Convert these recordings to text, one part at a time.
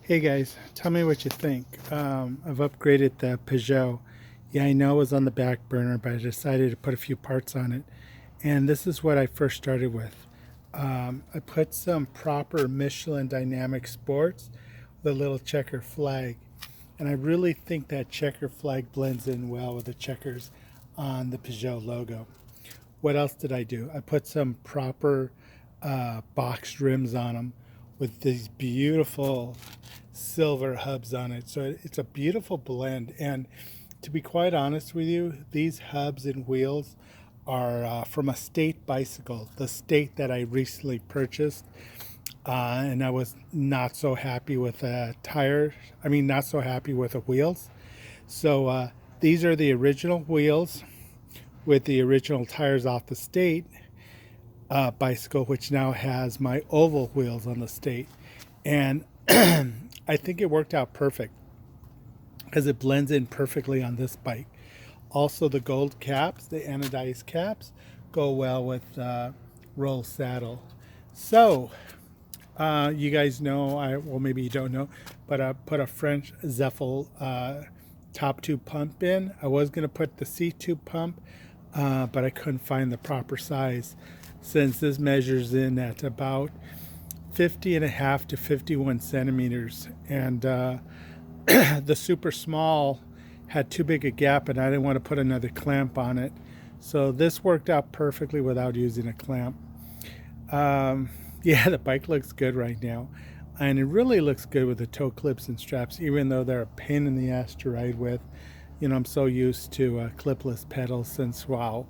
Hey guys, tell me what you think. I've upgraded the Peugeot. Yeah, I know it was on the back burner, but I decided to put a few parts on it. And this is what I first started with. I put some proper Michelin Dynamic Sports with a little checker flag. And I really think that checker flag blends in well with the checkers on the Peugeot logo. What else did I do? I put some proper boxed rims on them with these beautiful silver hubs on it. So it's a beautiful blend. And to be quite honest with you, these hubs and wheels are from a State bicycle, the State that I recently purchased. And I was not so happy with the tire. I mean, not so happy with the wheels. So these are the original wheels with the original tires off the State bicycle, which now has my oval wheels on the State. And I think it worked out perfect because it blends in perfectly on this bike. Also, the gold caps, the anodized caps, go well with roll saddle. So, you guys know, well, maybe you don't know, but I put a French Zeffel top tube pump in. I was going to put the C tube pump, but I couldn't find the proper size since this measures in at about 50.5 to 51 centimeters. And the super small had too big a gap and I didn't want to put another clamp on it. So this worked out perfectly without using a clamp. Yeah, the bike looks good right now. And it really looks good with the toe clips and straps, even though they're a pain in the ass to ride with. You know, I'm so used to clipless pedals since, wow,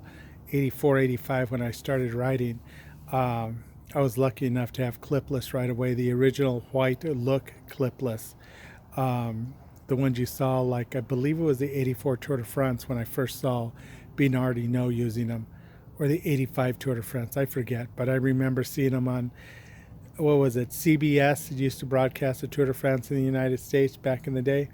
84, 85 when I started riding. I was lucky enough to have clipless right away, the original white look clipless. The ones you saw, like I believe it was the 84 Tour de France when I first saw Bernardino using them, or the 85 Tour de France, I forget, but I remember seeing them on, what was it, CBS. It used to broadcast the Tour de France in the United States back in the day.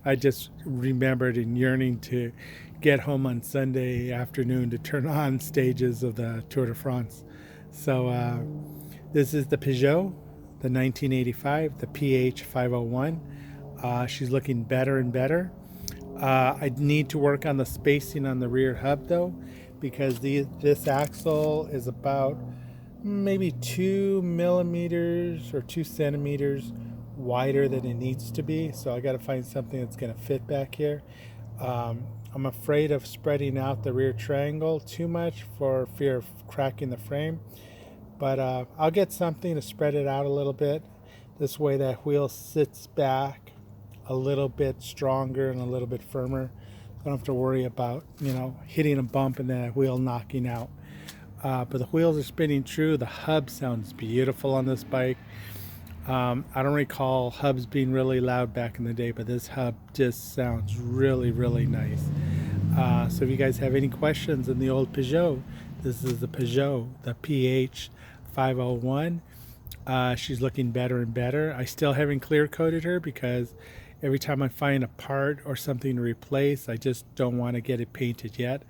I just remembered and yearning to get home on Sunday afternoon to turn on stages of the Tour de France. So this is the Peugeot, the 1985, the PH501. She's looking better and better. I need to work on the spacing on the rear hub though, because this axle is about maybe 2 millimeters or 2 centimeters wider than it needs to be. So I got to find something that's going to fit back here. I'm afraid of spreading out the rear triangle too much for fear of cracking the frame. But I'll get something to spread it out a little bit. This way that wheel sits back a little bit stronger and a little bit firmer. I don't have to worry about, you know, hitting a bump and then that wheel knocking out. But the wheels are spinning true. The hub sounds beautiful on this bike. I don't recall hubs being really loud back in the day, but this hub just sounds really, really nice. So if you guys have any questions on the old Peugeot, this is the Peugeot, the PH501. She's looking better and better. I still haven't clear coated her because every time I find a part or something to replace, I just don't want to get it painted yet.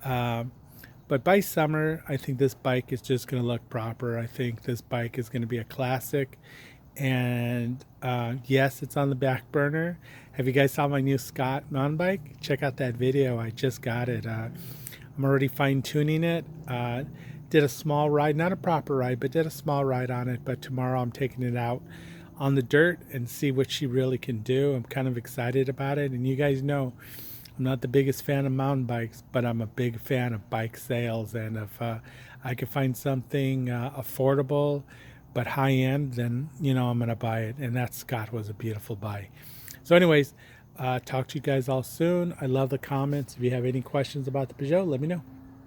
But by summer, I think this bike is just going to look proper. I think this bike is going to be a classic. And yes, it's on the back burner. Have you guys saw my new Scott mountain bike? Check out that video. I just got it. I'm already fine tuning it. Did a small ride, not a proper ride, but did a small ride on it. But tomorrow I'm taking it out on the dirt and see what she really can do. I'm kind of excited about it. And you guys know I'm not the biggest fan of mountain bikes, but I'm a big fan of bike sales. And if I could find something affordable but high end, then you know I'm gonna buy it. And that Scott was a beautiful buy. So anyways, talk to you guys all soon. I love the comments. If you have any questions about the Peugeot, let me know.